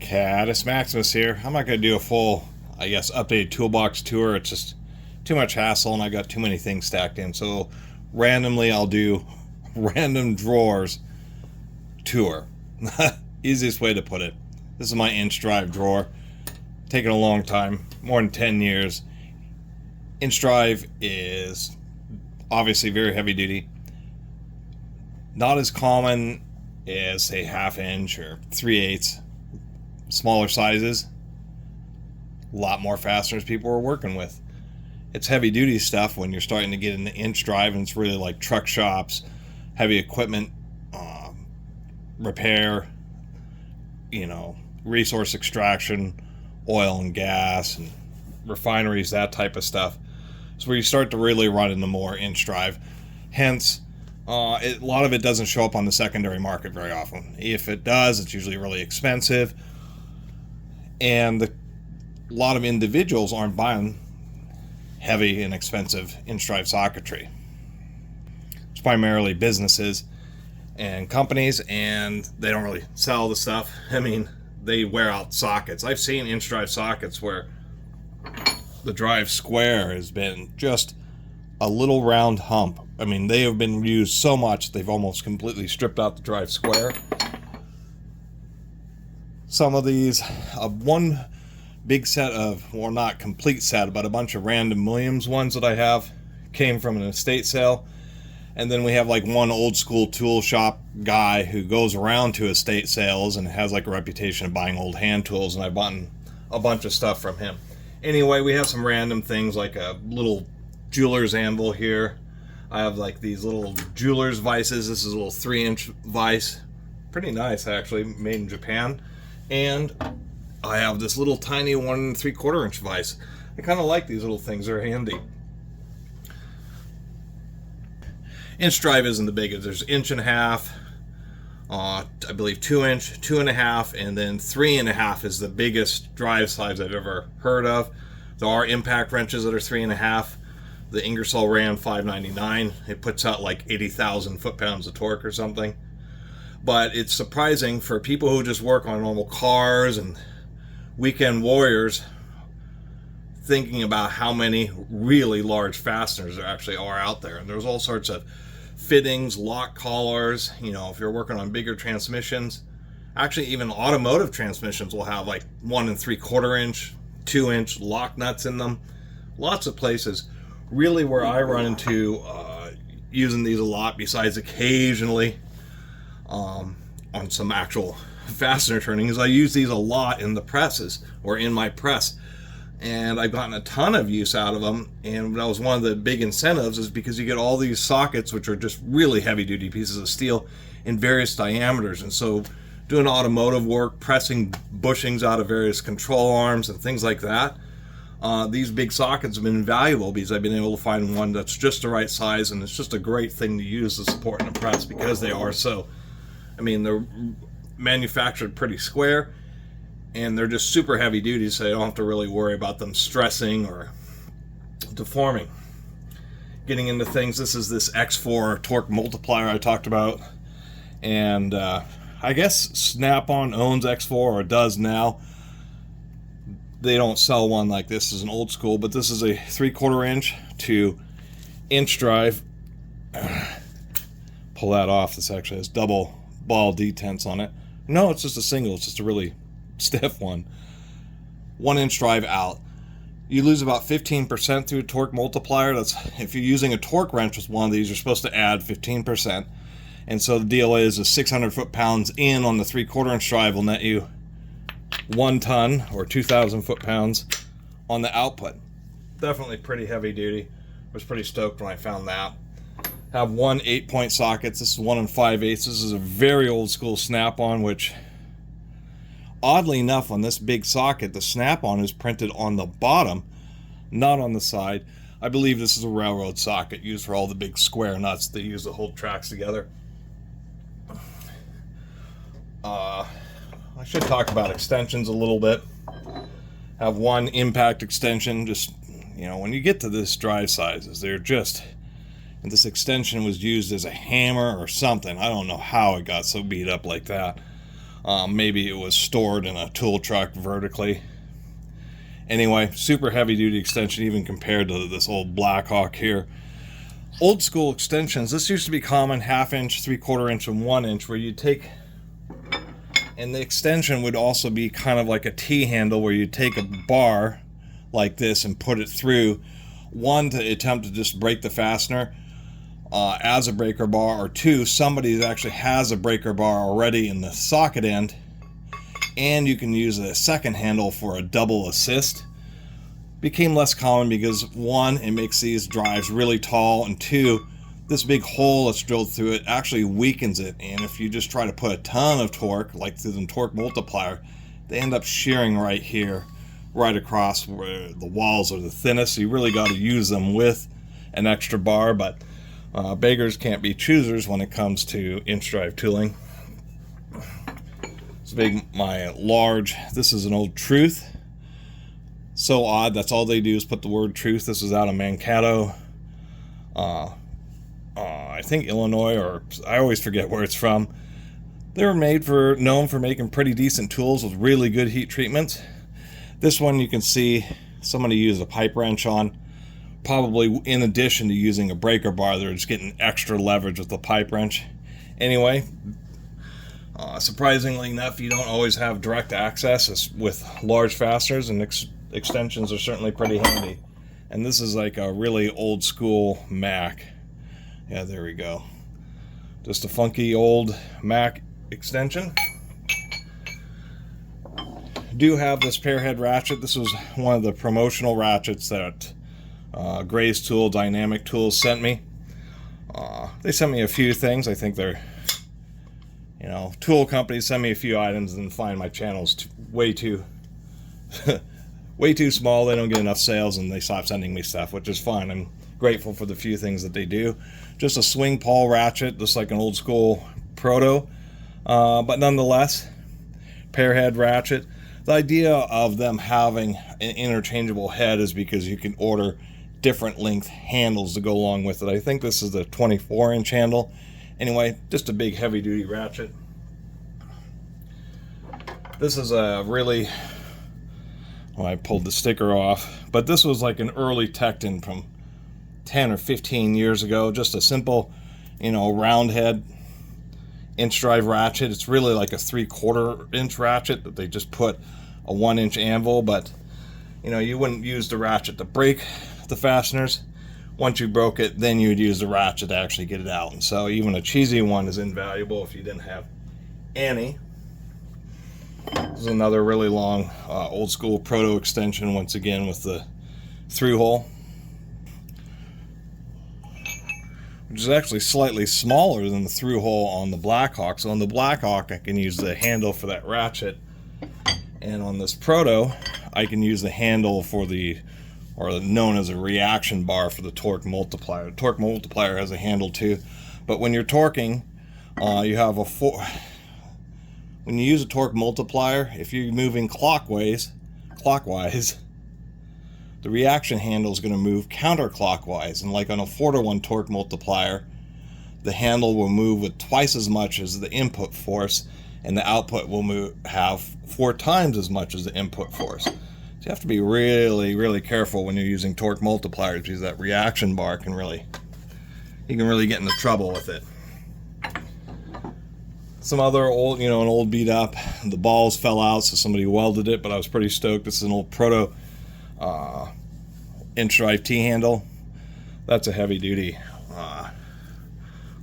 Catus, Maximus here. I'm not going to do a full, updated toolbox tour. It's just too much hassle and I got too many things stacked in. So randomly I'll do random drawers tour. Easiest way to put it. This is my inch drive drawer. Taken a long time, more than 10 years. Inch drive is obviously very heavy duty. Not as common as say half inch or 3/8. Smaller sizes, a lot more fasteners people are working with. It's heavy duty stuff when you're starting to get into inch drive, and it's really like truck shops, heavy equipment, repair, resource extraction, oil and gas, and refineries, that type of stuff. So where you start to really run into more inch drive. Hence, a lot of it doesn't show up on the secondary market very often. If it does, it's usually really expensive. And a lot of individuals aren't buying heavy and expensive inch drive socketry. It's primarily businesses and companies, and they don't really sell the stuff. I mean, they wear out sockets. I've seen inch drive sockets where the drive square has been just a little round hump. I mean, they have been used so much they've almost completely stripped out the drive square. Some of these, one big set of, well, not complete set, but a bunch of random Williams ones that I have came from an estate sale. And then we have like one old school tool shop guy who goes around to estate sales and has like a reputation of buying old hand tools, and I bought a bunch of stuff from him. Anyway, we have some random things like a little jeweler's anvil here. I have like these little jeweler's vices. This is a little 3-inch vise. Pretty nice, actually, made in Japan. And I have this little tiny 1 3/4 inch vise. I kind of like these little things. They're handy. Inch drive isn't the biggest. There's 1.5 inch, I believe 2 inch, 2.5, and then 3.5 is the biggest drive size I've ever heard of. There are impact wrenches that are 3.5. The Ingersoll Rand 599. It puts out like 80,000 foot-pounds of torque or something. But it's surprising for people who just work on normal cars and weekend warriors, thinking about how many really large fasteners there actually are out there. And there's all sorts of fittings, lock collars, if you're working on bigger transmissions. Actually, even automotive transmissions will have like 1 3/4 inch, 2 inch lock nuts in them. Lots of places. Really where I run into using these a lot, besides occasionally on some actual fastener turning, is I use these a lot in the presses or in my press, and I've gotten a ton of use out of them. And that was one of the big incentives, is because you get all these sockets which are just really heavy duty pieces of steel in various diameters. And so doing automotive work, pressing bushings out of various control arms and things like that, these big sockets have been invaluable because I've been able to find one that's just the right size, and it's just a great thing to use to support in the press because they are so, they're manufactured pretty square, and they're just super heavy duty, so you don't have to really worry about them stressing or deforming. Getting into things, this is this X4 torque multiplier I talked about, and I guess Snap-on owns X4, or does now. They don't sell one like this as an old school, but this is a 3/4 inch to inch drive. Pull that off. This actually has double ball detents on it. No, it's just a single. It's just a really stiff one. 1 inch drive out. You lose about 15% through a torque multiplier. That's if you're using a torque wrench with one of these, you're supposed to add 15%. And so the deal is 600 foot-pounds in on the 3/4 inch drive will net you 1 ton or 2,000 foot-pounds on the output. Definitely pretty heavy duty. I was pretty stoked when I found that. Have one 8-point socket. This is 1 5/8. This is a very old school Snap-on, which oddly enough on this big socket, the Snap-on is printed on the bottom, not on the side. I believe this is a railroad socket used for all the big square nuts they use to hold tracks together. I should talk about extensions a little bit. Have one impact extension. Just, when you get to this drive sizes, they're just, and this extension was used as a hammer or something. I don't know how it got so beat up like that. Maybe it was stored in a tool truck vertically. Anyway, super heavy duty extension even compared to this old Blackhawk here. Old school extensions, this used to be common, 1/2 inch, 3/4 inch, and 1 inch, where you take, and the extension would also be kind of like a T-handle, where you take a bar like this and put it through, one, to attempt to just break the fastener as a breaker bar, or two, somebody that actually has a breaker bar already in the socket end, and you can use a second handle for a double assist. Became less common because, one, it makes these drives really tall, and two, this big hole that's drilled through it actually weakens it, and if you just try to put a ton of torque, like through the torque multiplier, they end up shearing right here, right across where the walls are the thinnest. So you really got to use them with an extra bar, but beggars can't be choosers when it comes to inch drive tooling. It's big, my large, this is an old Truth. So odd, that's all they do is put the word Truth. This is out of Mankato, I think Illinois, or I always forget where it's from. They were known for making pretty decent tools with really good heat treatments. This one you can see somebody used a pipe wrench on, probably in addition to using a breaker bar. They're just getting extra leverage with the pipe wrench. Anyway, surprisingly enough, you don't always have direct access with large fasteners, and extensions are certainly pretty handy. And this is like a really old school Mac. Yeah, there we go. Just a funky old Mac extension. Do have this pair head ratchet. This was one of the promotional ratchets that Gray's Tool, Dynamic Tools sent me. They sent me a few things. I think they're, tool companies send me a few items and find my channel's way too way too small. They don't get enough sales and they stop sending me stuff, which is fine. I'm grateful for the few things that they do. Just a swing pawl ratchet, just like an old school proto, but nonetheless, pair head ratchet. The idea of them having an interchangeable head is because you can order different length handles to go along with it. I think this is the 24-inch handle. Anyway, just a big heavy duty ratchet. This is a really, well, I pulled the sticker off, but this was like an early Tecton from 10 or 15 years ago. Just a simple, round head inch drive ratchet. It's really like a 3/4 inch ratchet that they just put a 1-inch anvil, but you wouldn't use the ratchet to break the fasteners. Once you broke it, then you would use the ratchet to actually get it out. And so even a cheesy one is invaluable if you didn't have any. This is another really long old school proto extension, once again with the through hole, which is actually slightly smaller than the through hole on the Blackhawk. So on the Blackhawk, I can use the handle for that ratchet, and on this proto, I can use the handle for known as a reaction bar for the torque multiplier. The torque multiplier has a handle too, but when you're torquing, you have when you use a torque multiplier, if you're moving clockwise, the reaction handle is going to move counterclockwise. And like on a 4-to-1 torque multiplier, the handle will move with twice as much as the input force, and the output will have 4 times as much as the input force. So you have to be really, really careful when you're using torque multipliers, because that reaction bar can really get into trouble with it. Some other old, an old beat up, the balls fell out, so somebody welded it, but I was pretty stoked. This is an old proto inch drive T-handle. That's a heavy duty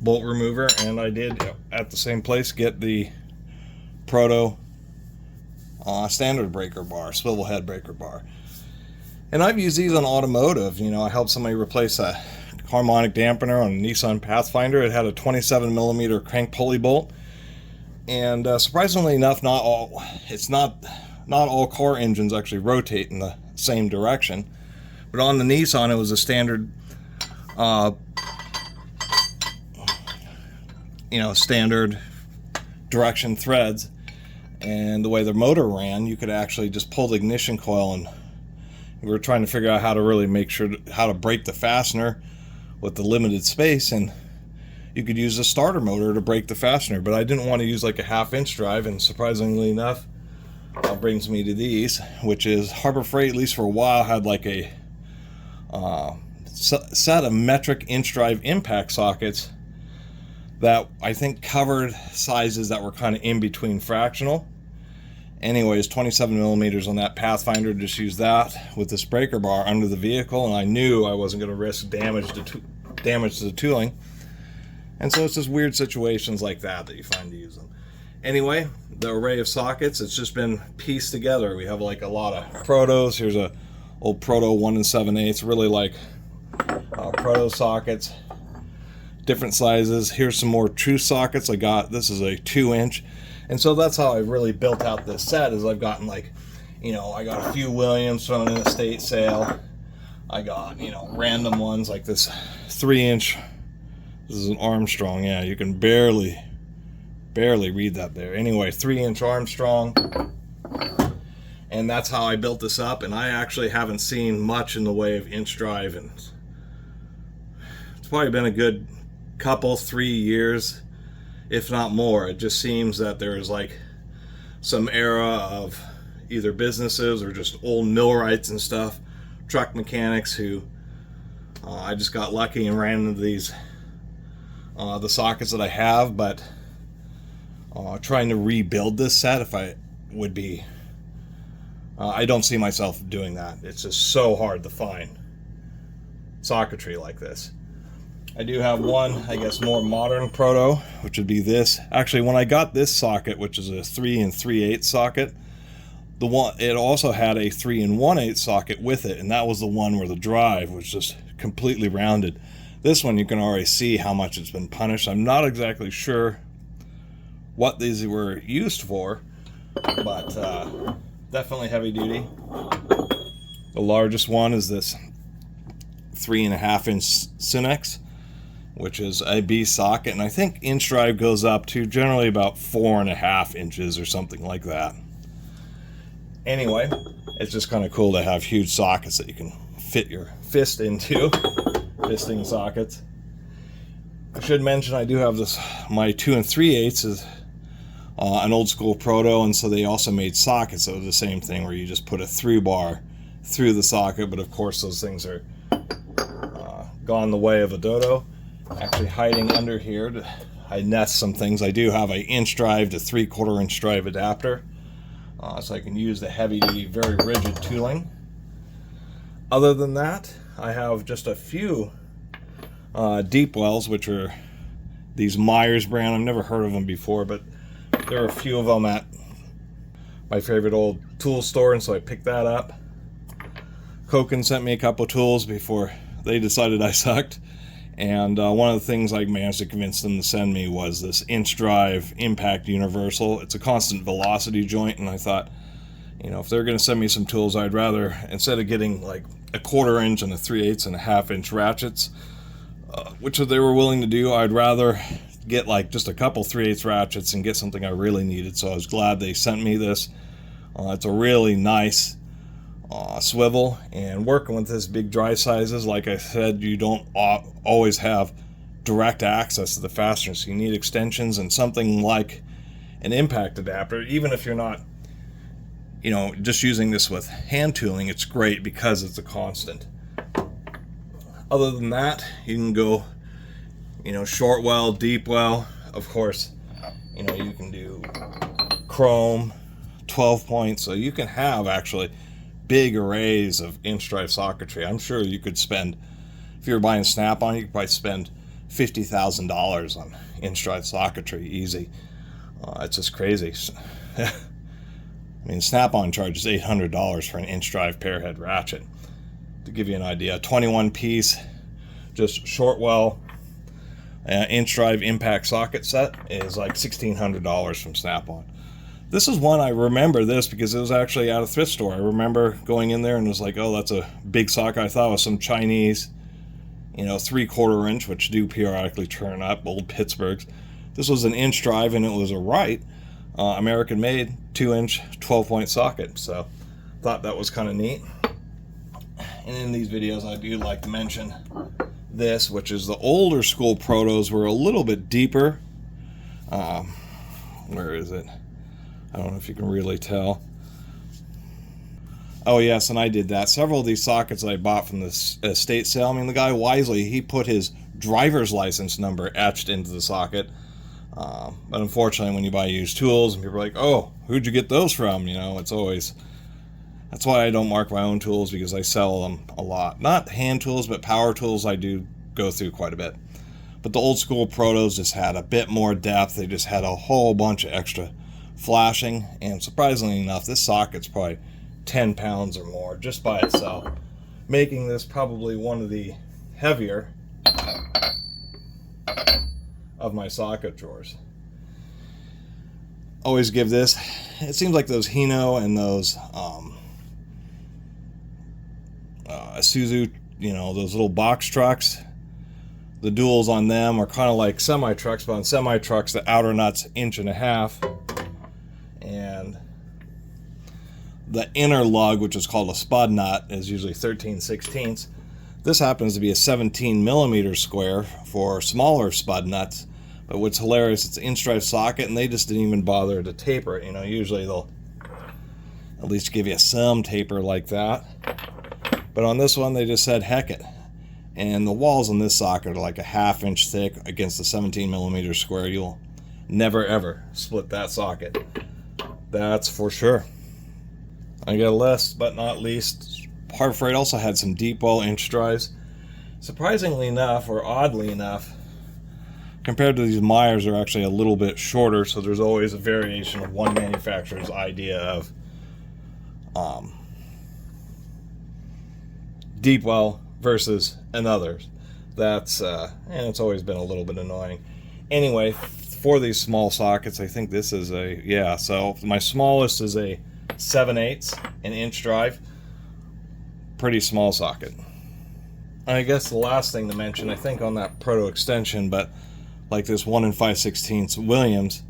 bolt remover, and I did at the same place get the proto standard breaker bar, swivel head breaker bar. And I've used these on automotive. I helped somebody replace a harmonic dampener on a Nissan Pathfinder. It had a 27mm crank pulley bolt, and surprisingly enough, not all car engines actually rotate in the same direction. But on the Nissan, it was a standard standard direction threads, and the way the motor ran, you could actually just pull the ignition coil, and we were trying to figure out how to really make sure how to break the fastener with the limited space, and you could use a starter motor to break the fastener, but I didn't want to use like a 1/2 inch drive, and surprisingly enough, that brings me to these, which is Harbor Freight, at least for a while, had like a set of metric inch drive impact sockets that I think covered sizes that were kind of in between fractional. Anyways, 27 millimeters on that Pathfinder, just use that with this breaker bar under the vehicle, and I knew I wasn't going to risk damage to the tooling. And so it's just weird situations like that you find to use them. Anyway, the array of sockets, it's just been pieced together. We have like a lot of protos. Here's a old proto 1 7/8, really like proto sockets, different sizes. Here's some more true sockets I got. This is a 2 inch. And so that's how I really built out this set, is I've gotten like, you know, I got a few Williams from an estate sale. I got, you know, random ones like this 3 inch. This is an Armstrong. Yeah, you can barely read that there. Anyway, 3 inch Armstrong. And that's how I built this up. And I actually haven't seen much in the way of inch drive. And it's probably been a good couple, 3 years, if not more. It just seems that there's like some era of either businesses or just old millwrights and stuff, truck mechanics who I just got lucky and ran into these the sockets that I have. But trying to rebuild this set, if I would be, I don't see myself doing that. It's just so hard to find socketry like this. I do have one, I guess, more modern proto, which would be this. Actually, when I got this socket, which is a 3 3/8 socket, it also had a 3 1/8 socket with it, and that was the one where the drive was just completely rounded. This one, you can already see how much it's been punished. I'm not exactly sure what these were used for, but definitely heavy duty. The largest one is this 3 1/2 inch Synex, which is a B socket, and I think inch drive goes up to generally about 4 1/2 inches or something like that. Anyway, it's just kind of cool to have huge sockets that you can fit your fist into. Fisting sockets. I should mention I do have this, my 2 3/8 is an old school proto, and so they also made sockets that were the same thing, where you just put a through bar through the socket. But of course those things are gone the way of a dodo. Actually hiding under here, I nest some things. I do have an inch drive to 3/4 inch drive adapter, so I can use the heavy duty, very rigid tooling. Other than that, I have just a few deep wells, which are these Myers brand. I've never heard of them before, but there are a few of them at my favorite old tool store, and so I picked that up. Koken sent me a couple tools before they decided I sucked, and one of the things I managed to convince them to send me was this inch drive impact universal. It's a constant velocity joint, and I thought, you know, if they're going to send me some tools, I'd rather, instead of getting like a 1/4 inch and a 3/8 and a 1/2 inch ratchets, which they were willing to do, I'd rather get like just a couple 3/8 ratchets and get something I really needed. So I was glad they sent me this. It's a really nice swivel, and working with this big drive sizes, like I said, you don't always have direct access to the fastener, so you need extensions and something like an impact adapter. Even if you're not, you know, just using this with hand tooling, it's great because it's a constant. Other than that, you can go, you know, short well, deep well. Of course, you know, you can do chrome, 12 points, so you can have actually big arrays of inch drive socketry. I'm sure you could spend, if you were buying Snap-on, you could probably spend $50,000 on inch drive socketry, easy. It's just crazy. I mean, Snap-on charges $800 for an inch drive pair head ratchet. To give you an idea, 21 piece, just short well, inch drive impact socket set is like $1,600 from Snap-on. This is one, I remember this because it was actually at a thrift store. I remember going in there and it was like, oh, that's a big socket. I thought it was some Chinese, you know, 3/4 inch, which do periodically turn up, old Pittsburghs. This was an inch drive, and it was a Wright, American made, 2 inch, 12 point socket. So thought that was kind of neat. And in these videos, I do like to mention this, which is the older school protos, were a little bit deeper. Where is it? I don't know if you can really tell. Oh yes, and I did that. Several of these sockets I bought from this estate sale. I mean, the guy wisely, he put his driver's license number etched into the socket. But unfortunately, when you buy used tools and people are like, oh, who'd you get those from? You know, it's always... That's why I don't mark my own tools, because I sell them a lot. Not hand tools, but power tools I do go through quite a bit. But the old school protos just had a bit more depth. They just had a whole bunch of extra flashing. And surprisingly enough, this socket's probably 10 pounds or more just by itself, making this probably one of the heavier of my socket drawers. Always give this, it seems like those Hino and those Isuzu, you know, those little box trucks, the duals on them are kind of like semi trucks, but on semi trucks the outer nut's 1.5 inches, and the inner lug, which is called a spud nut, is usually 13/16. This happens to be a 17 millimeter square for smaller spud nuts. But what's hilarious, it's an inch drive socket, and they just didn't even bother to taper it. You know, usually they'll at least give you some taper like that. But on this one, they just said, heck it. And the walls on this socket are like a 1/2 inch thick against the 17 millimeter square. You'll never ever split that socket. That's for sure. I got a last but not least, Harbor Freight also had some deep well inch drives. Surprisingly enough, or oddly enough, compared to these Myers, are actually a little bit shorter, so there's always a variation of one manufacturer's idea of deep well versus another's. That's and it's always been a little bit annoying. Anyway, for these small sockets, I think this is a, yeah, so my smallest is a 7/8 an inch drive. Pretty small socket. I guess the last thing to mention, I think on that proto extension, but like this 1 5/16 Williams,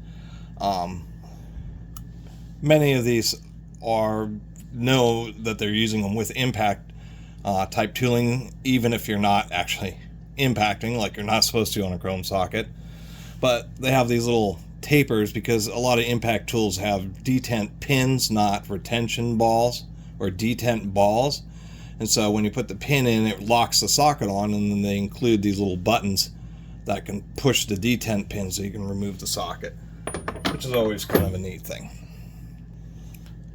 many of these know that they're using them with impact type tooling, even if you're not actually impacting, like you're not supposed to on a chrome socket. But they have these little tapers because a lot of impact tools have detent pins, not retention balls or detent balls. And so when you put the pin in, it locks the socket on, and then they include these little buttons that can push the detent pin so you can remove the socket, which is always kind of a neat thing.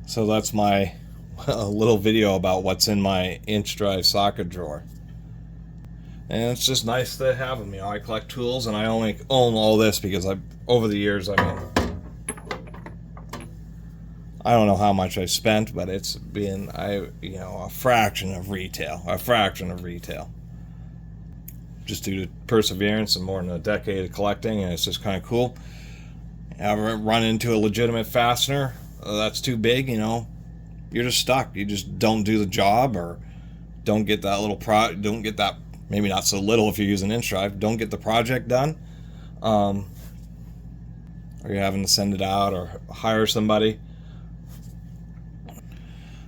So that's my little video about what's in my inch drive socket drawer. And it's just nice to have them. You know, I collect tools, and I only own all this because over the years, I mean, I don't know how much I spent, but it's been, a fraction of retail. Just due to perseverance and more than a decade of collecting, and it's just kind of cool. Ever run into a legitimate fastener that's too big, you know, you're just stuck. You just don't do the job, or don't get that little don't get that, maybe not so little if you're using inch drive, don't get the project done, or you're having to send it out or hire somebody.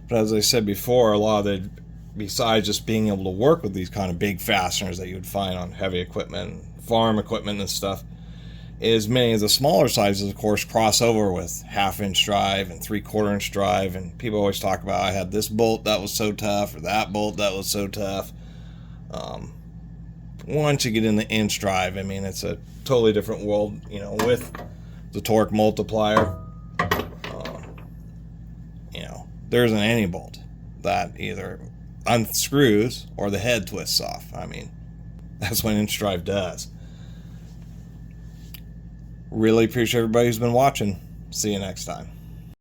But as I said before, a lot of the, besides just being able to work with these kind of big fasteners that you would find on heavy equipment, farm equipment and stuff, is many of the smaller sizes, of course, cross over with 1/2 inch drive and 3/4 inch drive. And people always talk about, I had this bolt that was so tough, or that bolt that was so tough. Once you get in the inch drive, I mean, it's a totally different world, you know, with the torque multiplier. There isn't any bolt that either unscrews or the head twists off. I mean, that's what inch drive does. Really appreciate everybody who's been watching. See you next time.